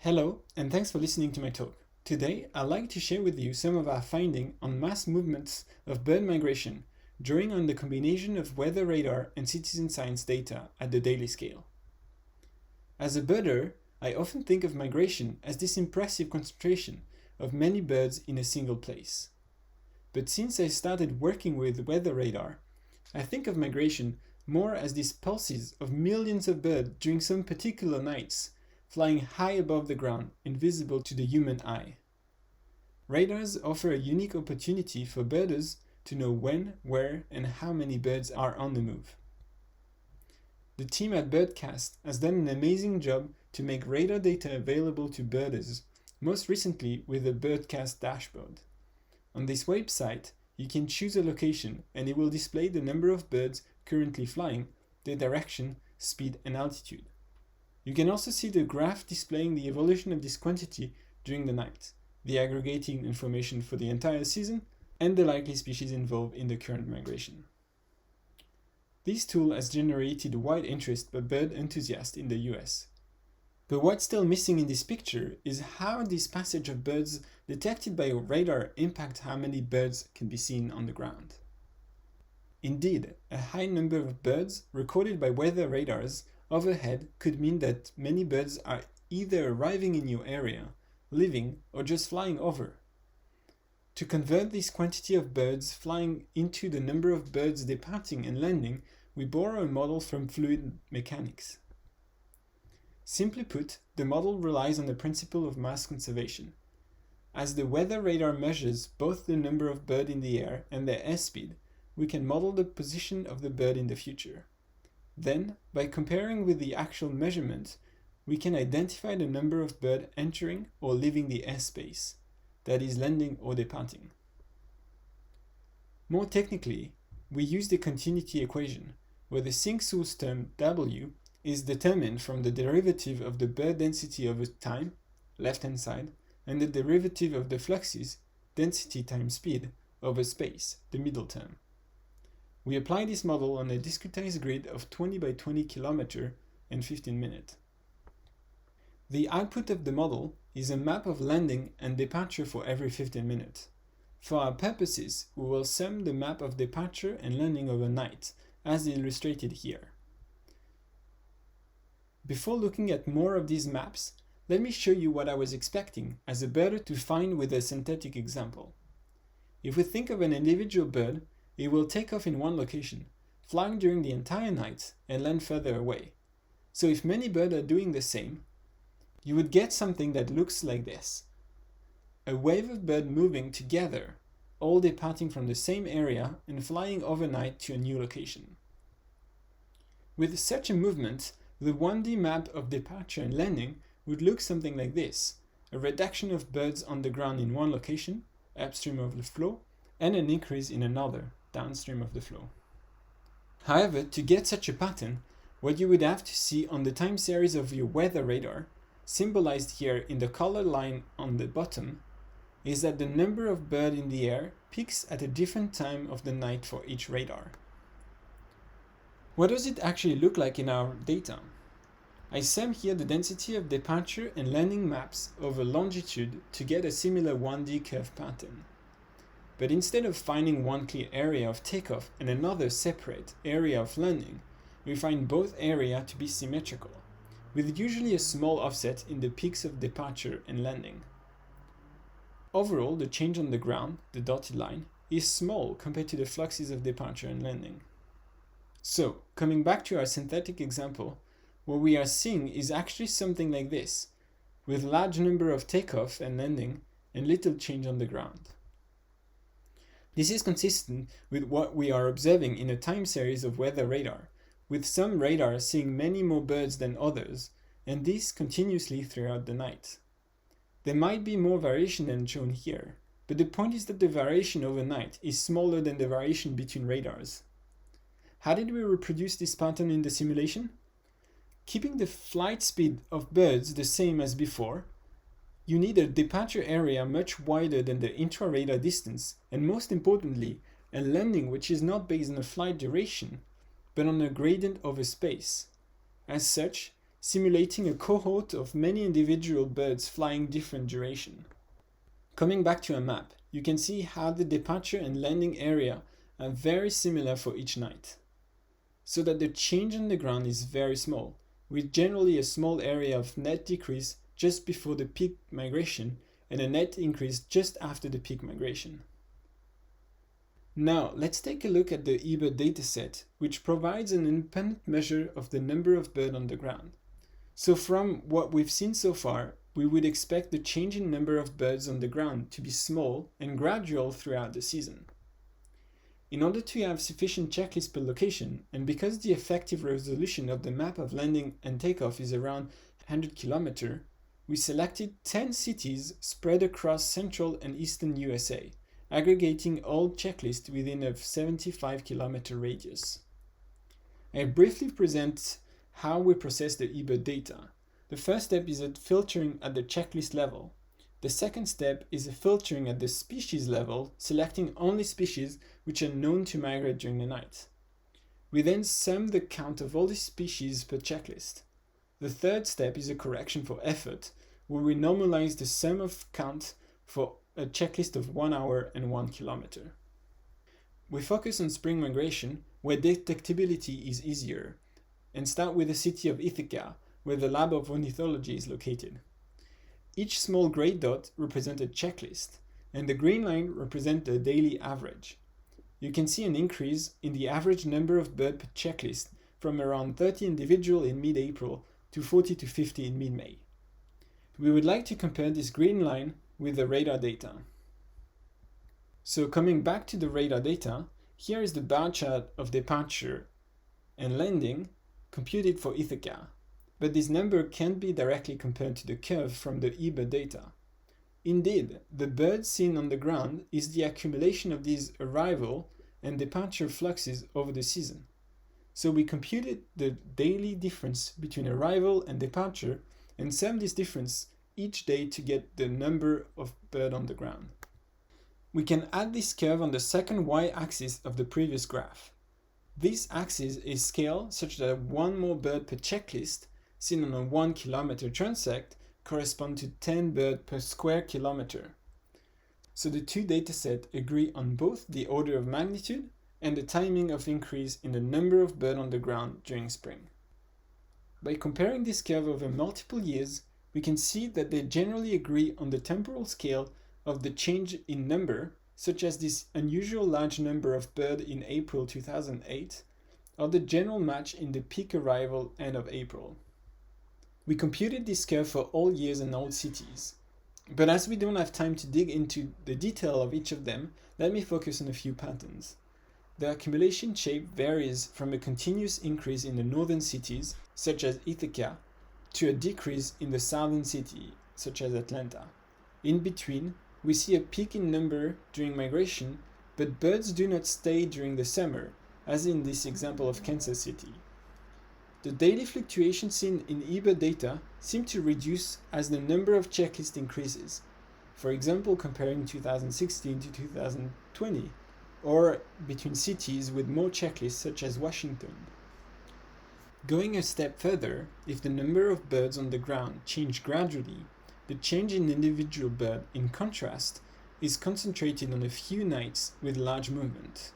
Hello, and thanks for listening to my talk. Today, I'd like to share with you some of our findings on mass movements of bird migration, drawing on the combination of weather radar and citizen science data at the daily scale. As a birder, I often think of migration as this impressive concentration of many birds in a single place. But since I started working with weather radar, I think of migration more as these pulses of millions of birds during some particular nights, flying high above the ground, invisible to the human eye. Radars offer a unique opportunity for birders to know when, where, and how many birds are on the move. The team at Birdcast has done an amazing job to make radar data available to birders, most recently with the Birdcast dashboard. On this website, you can choose a location and it will display the number of birds currently flying, their direction, speed, and altitude. You can also see the graph displaying the evolution of this quantity during the night, the aggregating information for the entire season, and the likely species involved in the current migration. This tool has generated wide interest by bird enthusiasts in the US. But what's still missing in this picture is how this passage of birds detected by radar impacts how many birds can be seen on the ground. Indeed, a high number of birds recorded by weather radars overhead could mean that many birds are either arriving in your area, living, or just flying over. To convert this quantity of birds flying into the number of birds departing and landing, we borrow a model from fluid mechanics. Simply put, the model relies on the principle of mass conservation. As the weather radar measures both the number of birds in the air and their airspeed, we can model the position of the bird in the future. Then, by comparing with the actual measurement, we can identify the number of birds entering or leaving the airspace, that is, landing or departing. More technically, we use the continuity equation, where the sinc source term W is determined from the derivative of the bird density over time, left-hand side, and the derivative of the fluxes, density times speed, over space, the middle term. We apply this model on a discretized grid of 20 by 20 km and 15 minutes. The output of the model is a map of landing and departure for every 15 minutes. For our purposes, we will sum the map of departure and landing overnight, as illustrated here. Before looking at more of these maps, let me show you what I was expecting as a birder to find with a synthetic example. If we think of an individual bird, it will take off in one location, flying during the entire night and land further away. So if many birds are doing the same, you would get something that looks like this. A wave of birds moving together, all departing from the same area and flying overnight to a new location. With such a movement, the 1D map of departure and landing would look something like this: a reduction of birds on the ground in one location, upstream of the flow, and an increase in another, downstream of the flow. However, to get such a pattern, what you would have to see on the time series of your weather radar, symbolized here in the colored line on the bottom, is that the number of birds in the air peaks at a different time of the night for each radar. What does it actually look like in our data? I sum here the density of departure and landing maps over longitude to get a similar 1D curve pattern. But instead of finding one clear area of takeoff and another separate area of landing, we find both areas to be symmetrical, with usually a small offset in the peaks of departure and landing. Overall, the change on the ground, the dotted line, is small compared to the fluxes of departure and landing. So, coming back to our synthetic example, what we are seeing is actually something like this, with large number of takeoff and landing and little change on the ground. This is consistent with what we are observing in a time series of weather radar, with some radars seeing many more birds than others, and this continuously throughout the night. There might be more variation than shown here, but the point is that the variation overnight is smaller than the variation between radars. How did we reproduce this pattern in the simulation? Keeping the flight speed of birds the same as before, you need a departure area much wider than the intra-radar distance, and most importantly, a landing which is not based on a flight duration, but on a gradient over space. As such, simulating a cohort of many individual birds flying different duration. Coming back to a map, you can see how the departure and landing area are very similar for each night, so that the change on the ground is very small, with generally a small area of net decrease just before the peak migration and a net increase just after the peak migration. Now, let's take a look at the EBERT dataset, which provides an independent measure of the number of birds on the ground. So from what we've seen so far, we would expect the change in number of birds on the ground to be small and gradual throughout the season. In order to have sufficient checklists per location, and because the effective resolution of the map of landing and takeoff is around 100 km, we selected 10 cities spread across central and eastern USA, aggregating all checklists within a 75 km radius. I briefly present how we process the eBird data. The first step is a filtering at the checklist level. The second step is a filtering at the species level, selecting only species which are known to migrate during the night. We then sum the count of all the species per checklist. The third step is a correction for effort, where we normalize the sum of count for a checklist of 1 hour and 1 kilometer. We focus on spring migration, where detectability is easier, and start with the city of Ithaca, where the lab of ornithology is located. Each small gray dot represents a checklist, and the green line represents the daily average. You can see an increase in the average number of birds per checklist from around 30 individuals in mid-April to 40 to 50 in mid-May. We would like to compare this green line with the radar data. So coming back to the radar data, here is the bar chart of departure and landing computed for Ithaca, but this number can't be directly compared to the curve from the eBird data. Indeed, the bird seen on the ground is the accumulation of these arrival and departure fluxes over the season. So we computed the daily difference between arrival and departure and sum this difference each day to get the number of birds on the ground. We can add this curve on the second y-axis of the previous graph. This axis is scaled such that 1 more bird per checklist seen on a 1 kilometer transect correspond to 10 birds per square kilometer. So the two datasets agree on both the order of magnitude and the timing of increase in the number of birds on the ground during spring. By comparing this curve over multiple years, we can see that they generally agree on the temporal scale of the change in number, such as this unusual large number of birds in April 2008, or the general match in the peak arrival end of April. We computed this curve for all years and all cities. But as we don't have time to dig into the detail of each of them, let me focus on a few patterns. The accumulation shape varies from a continuous increase in the northern cities, such as Ithaca, to a decrease in the southern city, such as Atlanta. In between, we see a peak in number during migration, but birds do not stay during the summer, as in this example of Kansas City. The daily fluctuations seen in eBird data seem to reduce as the number of checklists increases, for example comparing 2016 to 2020, or between cities with more checklists such as Washington. Going a step further, if the number of birds on the ground change gradually, the change in individual bird, in contrast, is concentrated on a few nights with large movement.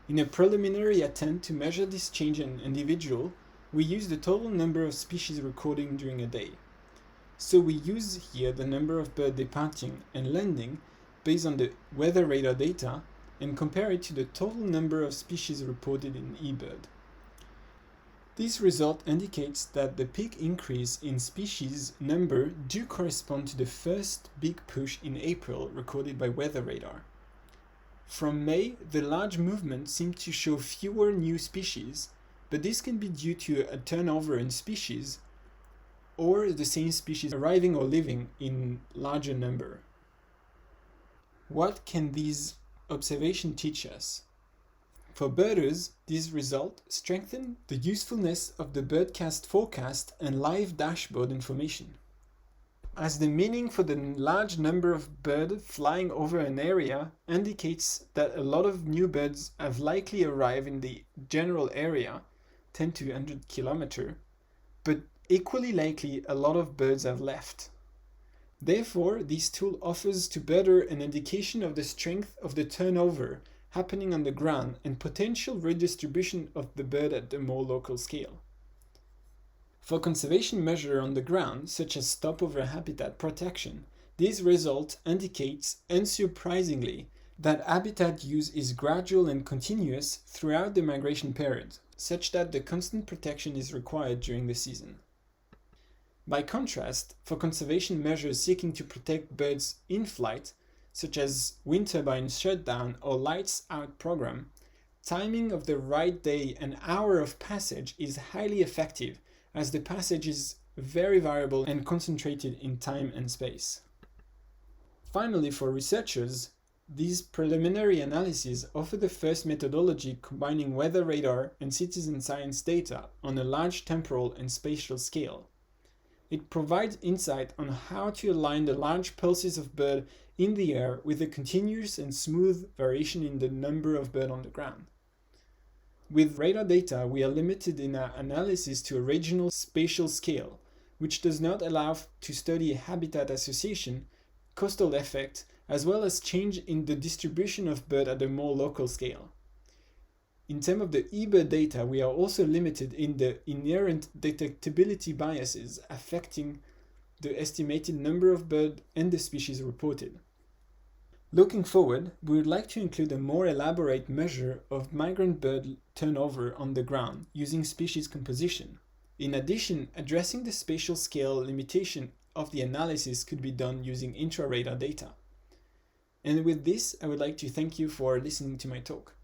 In a preliminary attempt to measure this change in individual, we use the total number of species recording during a day. So we use here the number of birds departing and landing based on the weather radar data and compare it to the total number of species reported in eBird. This result indicates that the peak increase in species number do correspond to the first big push in April recorded by weather radar. From May, the large movement seemed to show fewer new species, but this can be due to a turnover in species or the same species arriving or leaving in larger number. What can these observations teach us? For birders, this result strengthens the usefulness of the birdcast forecast and live dashboard information, as the meaning for the large number of birds flying over an area indicates that a lot of new birds have likely arrived in the general area, 10 to 100 km, but equally likely a lot of birds have left. Therefore, this tool offers to birder an indication of the strength of the turnover happening on the ground and potential redistribution of the bird at a more local scale. For conservation measure on the ground, such as stopover habitat protection, this result indicates, unsurprisingly, that habitat use is gradual and continuous throughout the migration period, such that the constant protection is required during the season. By contrast, for conservation measures seeking to protect birds in flight, such as wind turbine shutdown or lights out program, timing of the right day and hour of passage is highly effective, as the passage is very variable and concentrated in time and space. Finally, for researchers, these preliminary analyses offer the first methodology combining weather radar and citizen science data on a large temporal and spatial scale. It provides insight on how to align the large pulses of bird in the air with a continuous and smooth variation in the number of birds on the ground. With radar data, we are limited in our analysis to a regional spatial scale, which does not allow to study habitat association, coastal effect, as well as change in the distribution of bird at a more local scale. In terms of the eBird data, we are also limited in the inherent detectability biases affecting the estimated number of birds and the species reported. Looking forward, we would like to include a more elaborate measure of migrant bird turnover on the ground using species composition. In addition, addressing the spatial scale limitation of the analysis could be done using intra-radar data. And with this, I would like to thank you for listening to my talk.